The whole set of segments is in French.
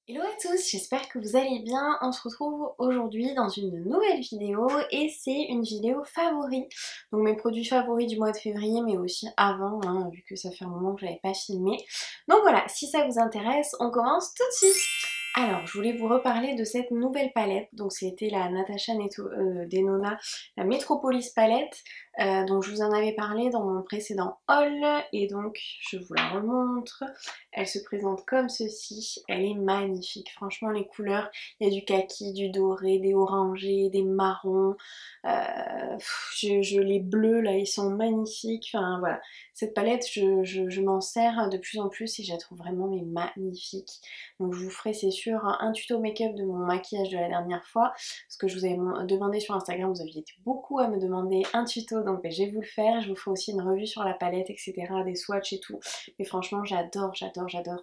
Hello à tous, j'espère que vous allez bien. On se retrouve aujourd'hui dans une nouvelle vidéo et c'est une vidéo favoris. Donc mes produits favoris du mois de février mais aussi avant, hein, vu que ça fait un moment que je n'avais pas filmé. Donc voilà, si ça vous intéresse, on commence tout de suite. Alors, je voulais vous reparler de cette nouvelle palette. Donc c'était la Natasha Denona, la Metropolis palette. Donc je vous en avais parlé dans mon précédent haul et donc je vous la remontre. Elle se présente comme ceci, elle est magnifique, franchement les couleurs, il y a du kaki, du doré, des orangés, des marrons, les bleus là ils sont magnifiques, enfin voilà, cette palette je m'en sers de plus en plus et je la trouve vraiment mais magnifique. Donc je vous ferai c'est sûr un tuto make-up de mon maquillage de la dernière fois, parce que je vous avais demandé sur Instagram, vous aviez été beaucoup à me demander un tuto, donc ben, je vais vous le faire, je vous ferai aussi une revue sur la palette etc, des swatchs et tout. Et franchement j'adore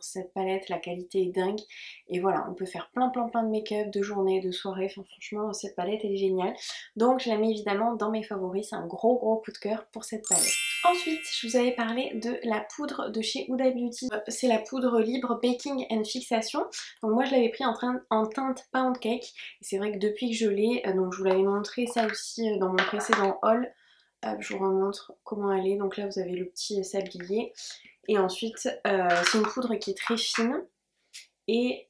cette palette, la qualité est dingue. Et voilà, on peut faire plein de make-up, de journée, de soirée, enfin franchement cette palette elle est géniale. Donc je la mets évidemment dans mes favoris, c'est un gros coup de cœur pour cette palette. Ensuite, je vous avais parlé de la poudre de chez Huda Beauty. C'est la poudre libre Baking and Fixation. Donc moi je l'avais pris en teinte Pound Cake. Et c'est vrai que depuis que je l'ai, donc je vous l'avais montré ça aussi dans mon précédent haul. Hop, je vous remontre comment elle est. Donc là vous avez le petit sablier. Et ensuite, c'est une poudre qui est très fine. Et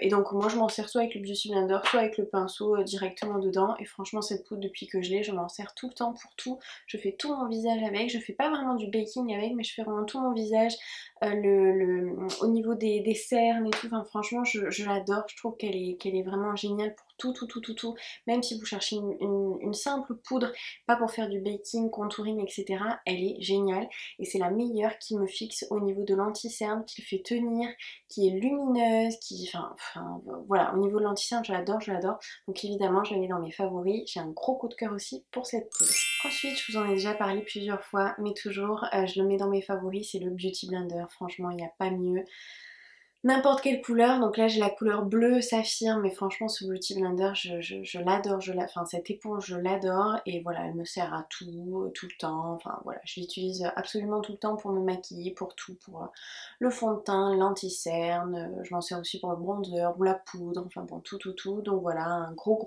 donc moi je m'en sers soit avec le Beauty Blender, soit avec le pinceau directement dedans. Et franchement cette poudre depuis que je l'ai, je m'en sers tout le temps pour tout. Je fais tout mon visage avec, je fais pas vraiment du baking avec, mais je fais vraiment tout mon visage, au niveau des cernes et tout. Enfin franchement je l'adore, je trouve qu'elle est vraiment géniale pour tout. Même si vous cherchez une simple poudre, pas pour faire du baking, contouring, etc. Elle est géniale. Et c'est la meilleure qui me fixe au niveau de l'anti-cerne, qui le fait tenir, qui est lumineuse, voilà, au niveau de l'anti-cerne, je l'adore. Donc évidemment, je la mets dans mes favoris. J'ai un gros coup de cœur aussi pour cette poudre. Ensuite, je vous en ai déjà parlé plusieurs fois, mais toujours, je le mets dans mes favoris, c'est le Beauty Blender. Franchement, il n'y a pas mieux. N'importe quelle couleur, donc là j'ai la couleur bleu saphir, mais franchement ce Beauty Blender je l'adore, enfin cette éponge je l'adore et voilà elle me sert à tout le temps, enfin voilà je l'utilise absolument tout le temps pour me maquiller, pour tout, pour le fond de teint, l'anti-cerne, je m'en sers aussi pour le bronzer ou la poudre, enfin bon tout, donc voilà un gros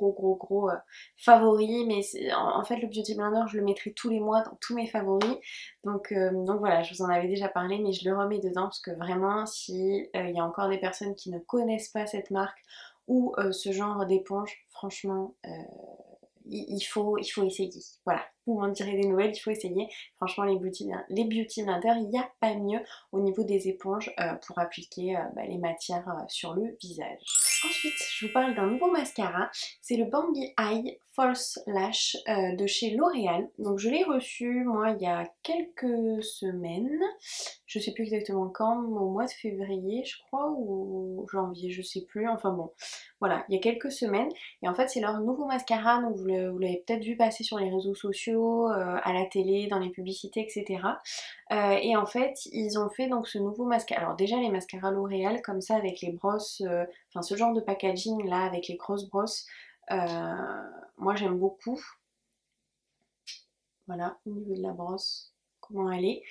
favori, mais en fait le Beauty Blender je le mettrai tous les mois dans tous mes favoris. Donc voilà, je vous en avais déjà parlé, mais je le remets dedans parce que vraiment, si il y a encore des personnes qui ne connaissent pas cette marque ou ce genre d'éponge, franchement, il faut essayer. Voilà, vous m'en direz des nouvelles, il faut essayer. Franchement, les beauty blenders, il n'y a pas mieux au niveau des éponges pour appliquer les matières sur le visage. Ensuite, je vous parle d'un nouveau mascara. C'est le Bambi Eye False Lash de chez L'Oréal. Donc je l'ai reçu moi il y a quelques semaines. Je sais plus exactement quand, au mois de février je crois ou janvier, je sais plus. Enfin bon, voilà, il y a quelques semaines. Et en fait c'est leur nouveau mascara. Donc vous l'avez peut-être vu passer sur les réseaux sociaux, à la télé, dans les publicités, etc. Et en fait, ils ont fait donc ce nouveau mascara. Alors déjà les mascaras L'Oréal comme ça avec les brosses, enfin ce genre de packaging là avec les grosses brosses, moi j'aime beaucoup. Voilà, au niveau de la brosse, comment elle est.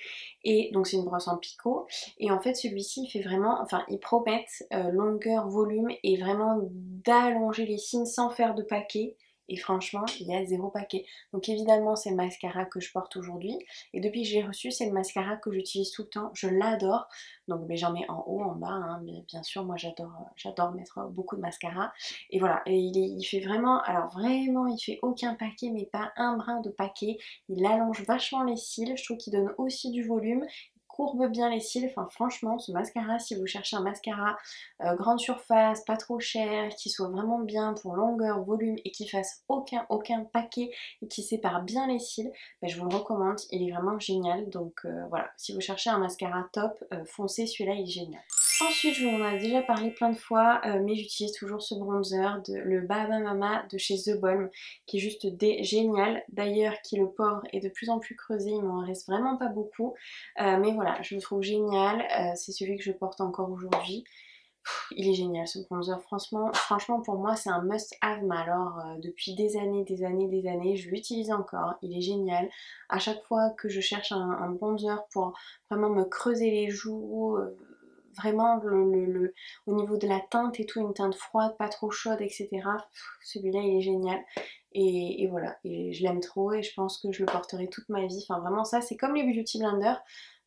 Et donc c'est une brosse en picot. Et en fait celui-ci il fait vraiment, enfin ils promettent longueur, volume et vraiment d'allonger les cils sans faire de paquet. Et franchement, il y a zéro paquet. Donc évidemment, c'est le mascara que je porte aujourd'hui. Et depuis que j'ai reçu, c'est le mascara que j'utilise tout le temps. Je l'adore. Donc mais j'en mets en haut, en bas. Hein. Mais bien sûr, moi j'adore mettre beaucoup de mascara. Et voilà, et il fait vraiment, alors vraiment, il fait aucun paquet, mais pas un brin de paquet. Il allonge vachement les cils, je trouve qu'il donne aussi du volume, il courbe bien les cils, enfin franchement ce mascara, si vous cherchez un mascara grande surface, pas trop cher, qui soit vraiment bien pour longueur, volume et qui fasse aucun paquet et qui sépare bien les cils, ben, je vous le recommande, il est vraiment génial. Donc voilà, si vous cherchez un mascara top, foncez, celui-là il est génial. Ensuite, je vous en ai déjà parlé plein de fois, mais j'utilise toujours ce bronzer, le Bahama Mama de chez The Balm, qui est juste génial. D'ailleurs, qui le pauvre est de plus en plus creusé, il m'en reste vraiment pas beaucoup. Mais voilà, je le trouve génial, c'est celui que je porte encore aujourd'hui. Il est génial ce bronzer, franchement pour moi c'est un must have, mais alors depuis des années, je l'utilise encore, il est génial. À chaque fois que je cherche un bronzer pour vraiment me creuser les joues, vraiment au niveau de la teinte et tout, une teinte froide, pas trop chaude, etc. Celui-là il est génial. Et voilà, et je l'aime trop et je pense que je le porterai toute ma vie. Enfin vraiment ça c'est comme les Beauty Blender.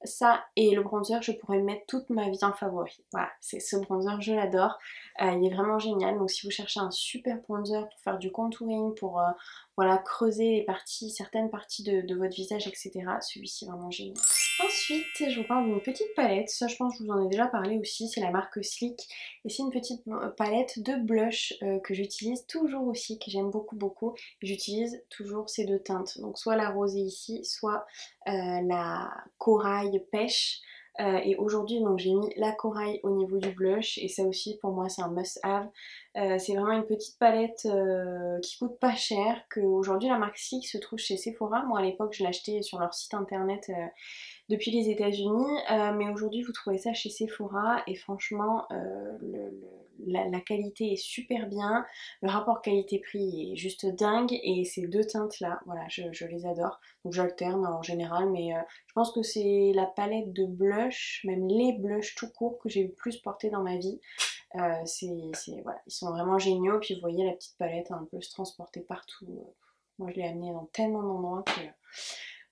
Ça et le bronzer, je pourrais le mettre toute ma vie en favori. Voilà, c'est ce bronzer, je l'adore. Il est vraiment génial. Donc si vous cherchez un super bronzer pour faire du contouring, pour voilà, creuser les parties, certaines parties de votre visage, etc. Celui-ci est vraiment génial. Ensuite, je vous parle d'une petite palette. Ça, je pense que je vous en ai déjà parlé aussi. C'est la marque Sleek. Et c'est une petite palette de blush que j'utilise toujours aussi, que j'aime beaucoup, beaucoup. J'utilise toujours ces deux teintes. Donc soit la rosée ici, soit la corail pêche. Et aujourd'hui donc j'ai mis la corail au niveau du blush et ça aussi pour moi c'est un must have. C'est vraiment une petite palette qui coûte pas cher, que aujourd'hui la marque Sleek se trouve chez Sephora. Moi à l'époque je l'achetais sur leur site internet depuis les États-Unis, mais aujourd'hui vous trouvez ça chez Sephora et franchement la qualité est super bien, le rapport qualité-prix est juste dingue et ces deux teintes là, voilà, je les adore. Donc j'alterne en général, mais je pense que c'est la palette de blush, même les blushs tout court que j'ai eu le plus porté dans ma vie. Voilà, ils sont vraiment géniaux, puis vous voyez la petite palette un peu se transporter partout. Moi je l'ai amenée dans tellement d'endroits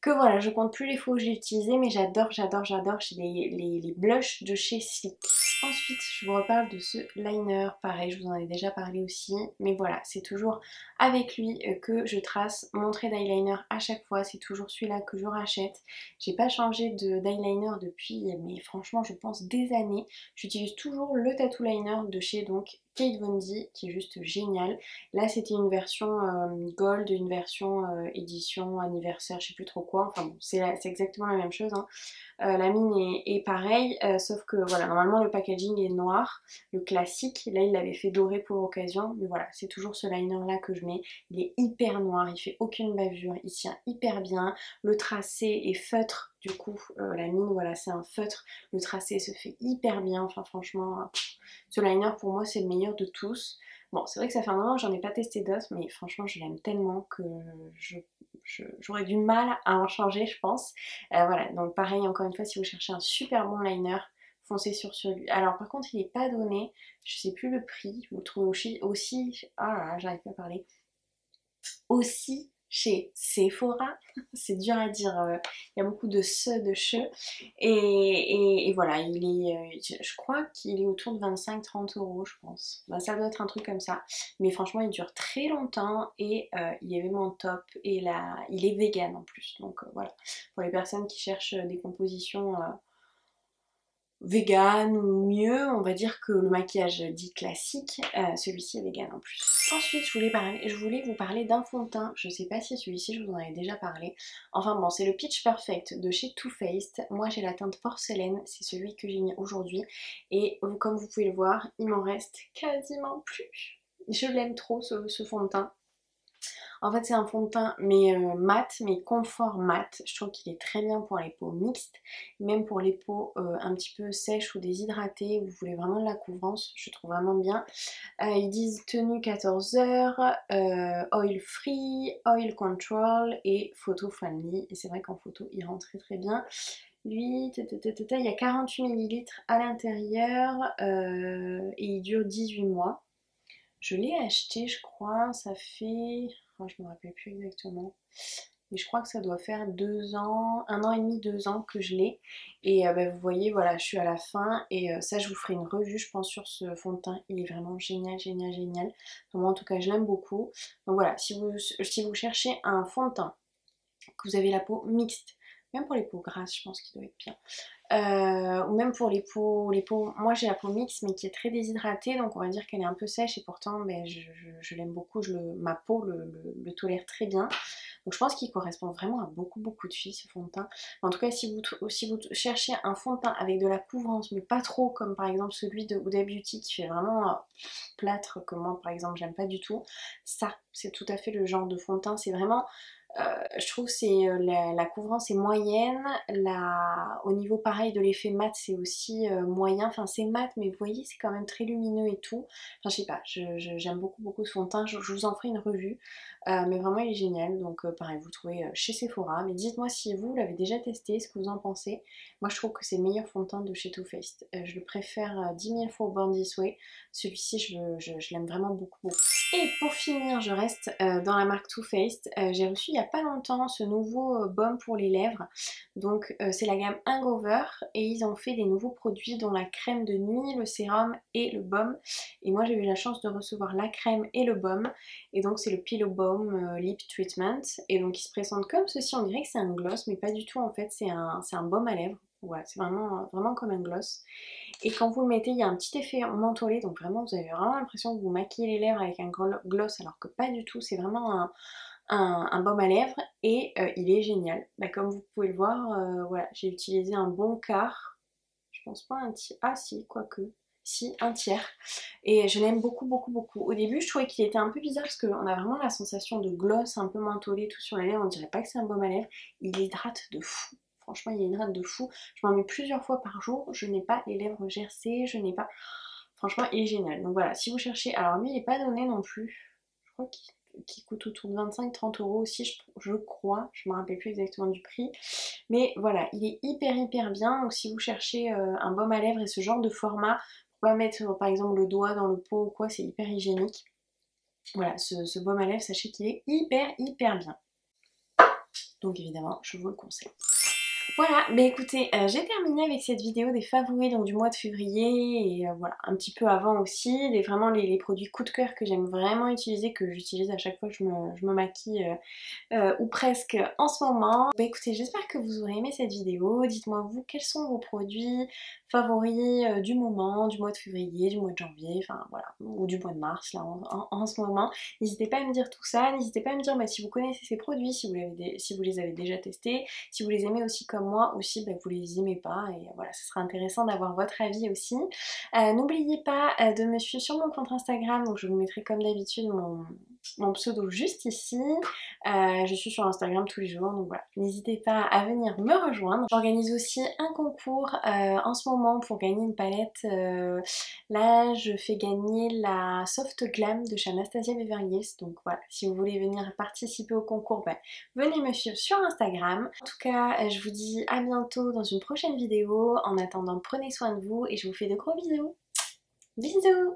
que voilà, je compte plus les fois où j'ai utilisé, mais j'adore, j'adore, j'adore les blushs de chez Sleek. Ensuite, je vous reparle de ce liner, pareil, je vous en ai déjà parlé aussi, mais voilà, c'est toujours avec lui que je trace mon trait d'eyeliner à chaque fois, c'est toujours celui-là que je rachète. J'ai pas changé d'eyeliner depuis, mais franchement, je pense des années. J'utilise toujours le tattoo liner de chez donc Kate Von D, qui est juste génial. Là, c'était une version gold, une version édition anniversaire, je sais plus trop quoi. Enfin bon, c'est exactement la même chose, hein. La mine est pareille, sauf que voilà, normalement le packaging est noir, le classique. Là, il l'avait fait doré pour l'occasion, mais voilà, c'est toujours ce liner là que je mets. Il est hyper noir, il fait aucune bavure, il tient hyper bien. Le tracé est feutre, du coup, la mine, voilà, c'est un feutre. Le tracé se fait hyper bien, enfin franchement, ce liner pour moi c'est le meilleur de tous. Bon, c'est vrai que ça fait un moment que j'en ai pas testé d'autres, mais franchement je l'aime tellement que j'aurais du mal à en changer, je pense. Voilà, donc pareil, encore une fois, si vous cherchez un super bon liner, foncez sur celui. Alors par contre, il n'est pas donné, je sais plus le prix, vous le trouvez aussi, ah là là, j'arrive pas à parler, aussi chez Sephora, c'est dur à dire, il y a beaucoup de ce, de che, et voilà, il est, je crois qu'il est autour de 25-30 € je pense, bah, ça doit être un truc comme ça, mais franchement il dure très longtemps et il est vraiment top, et là, il est vegan en plus, donc voilà, pour les personnes qui cherchent des compositions vegan ou mieux, on va dire que le maquillage dit classique, celui-ci est vegan en plus. Ensuite, je voulais vous parler d'un fond de teint, je sais pas si celui-ci je vous en avais déjà parlé. Enfin bon, c'est le Peach Perfect de chez Too Faced. Moi j'ai la teinte porcelaine, c'est celui que j'ai mis aujourd'hui. Et comme vous pouvez le voir, il m'en reste quasiment plus. Je l'aime trop ce fond de teint. En fait c'est un fond de teint mais mat, mais confort mat. Je trouve qu'il est très bien pour les peaux mixtes, même pour les peaux un petit peu sèches ou déshydratées, où vous voulez vraiment de la couvrance, je trouve vraiment bien. Ils disent tenue 14 heures, oil free, oil control et photo friendly. Et c'est vrai qu'en photo il rentre très très bien. Lui, il y a 48 ml à l'intérieur et il dure 18 mois. Je l'ai acheté, je crois, ça fait... Oh, je me rappelle plus exactement. Mais je crois que ça doit faire 2 ans, 1 an et demi, 2 ans que je l'ai. Et bah, vous voyez, voilà, je suis à la fin. Et ça, je vous ferai une revue, je pense, sur ce fond de teint. Il est vraiment génial, génial, génial. Donc, moi, en tout cas, je l'aime beaucoup. Donc voilà, si vous cherchez un fond de teint, que vous avez la peau mixte, même pour les peaux grasses, je pense qu'il doit être bien. Ou même pour les peaux, moi j'ai la peau mixte mais qui est très déshydratée, donc on va dire qu'elle est un peu sèche et pourtant ben, je l'aime beaucoup, ma peau le tolère très bien. Donc je pense qu'il correspond vraiment à beaucoup beaucoup de filles ce fond de teint. En tout cas si vous cherchez un fond de teint avec de la couvrance mais pas trop comme par exemple celui de Huda Beauty qui fait vraiment plâtre que moi par exemple j'aime pas du tout, ça c'est tout à fait le genre de fond de teint, c'est vraiment Je trouve que c'est la couvrance est moyenne, au niveau pareil de l'effet mat c'est aussi moyen, enfin c'est mat mais vous voyez c'est quand même très lumineux et tout. Enfin je sais pas, j'aime beaucoup ce fond de teint, je vous en ferai une revue, mais vraiment il est génial, donc pareil vous le trouvez chez Sephora, mais dites-moi si vous l'avez déjà testé, ce que vous en pensez. Moi je trouve que c'est le meilleur fond de teint de chez Too Faced, je le préfère 10 000 fois au Born This Way, celui-ci je l'aime vraiment beaucoup. Et pour finir, je reste dans la marque Too Faced. J'ai reçu il n'y a pas longtemps ce nouveau baume pour les lèvres. Donc c'est la gamme Hangover et ils ont fait des nouveaux produits dont la crème de nuit, le sérum et le baume. Et moi j'ai eu la chance de recevoir la crème et le baume. Et donc c'est le Pillow Balm Lip Treatment. Et donc il se présente comme ceci, on dirait que c'est un gloss mais pas du tout en fait, c'est un baume à lèvres. Voilà, c'est vraiment comme un gloss. Et quand vous le mettez, il y a un petit effet mentholé, donc vraiment vous avez vraiment l'impression que vous maquillez les lèvres avec un gloss alors que pas du tout, c'est vraiment un baume à lèvres et il est génial. Bah, comme vous pouvez le voir, voilà, j'ai utilisé un bon quart, je pense pas un tiers, ah si, quoique, si, un tiers. Et je l'aime beaucoup. Au début je trouvais qu'il était un peu bizarre parce qu'on a vraiment la sensation de gloss un peu mentholé tout sur la lèvre, on dirait pas que c'est un baume à lèvres, il hydrate de fou. Franchement, il y a une rate de fou. Je m'en mets plusieurs fois par jour. Je n'ai pas les lèvres gercées. Je n'ai pas... Franchement, il est génial. Donc voilà, si vous cherchez... Alors lui, il n'est pas donné non plus. Je crois qu'il coûte autour de 25-30 euros aussi, je crois. Je ne me rappelle plus exactement du prix. Mais voilà, il est hyper bien. Donc si vous cherchez un baume à lèvres et ce genre de format, pour pas mettre par exemple le doigt dans le pot ou quoi, c'est hyper hygiénique. Voilà, ce baume à lèvres, sachez qu'il est hyper bien. Donc évidemment, je vous le conseille. Voilà, mais écoutez, j'ai terminé avec cette vidéo des favoris donc, du mois de février et voilà, un petit peu avant aussi, vraiment les produits coup de cœur que j'aime vraiment utiliser, que j'utilise à chaque fois que je me maquille ou presque en ce moment. Bah écoutez, j'espère que vous aurez aimé cette vidéo, dites-moi vous quels sont vos produits favoris du moment, du mois de février, du mois de janvier, enfin voilà, ou du mois de mars là en ce moment. N'hésitez pas à me dire tout ça, n'hésitez pas à me dire bah, si vous connaissez ces produits, si vous les avez déjà testés, si vous les aimez aussi comme moi, aussi bah, vous les aimez pas, et voilà, ce sera intéressant d'avoir votre avis aussi. N'oubliez pas de me suivre sur mon compte Instagram, donc je vous mettrai comme d'habitude mon pseudo juste ici. Je suis sur Instagram tous les jours, donc voilà, n'hésitez pas à venir me rejoindre. J'organise aussi un concours en ce moment pour gagner une palette. Là, je fais gagner la Soft Glam de chez Anastasia Beverly Hills, donc voilà, si vous voulez venir participer au concours, bah, venez me suivre sur Instagram. En tout cas, je vous dis à bientôt dans une prochaine vidéo. En attendant, prenez soin de vous et je vous fais de gros bisous. Bisous!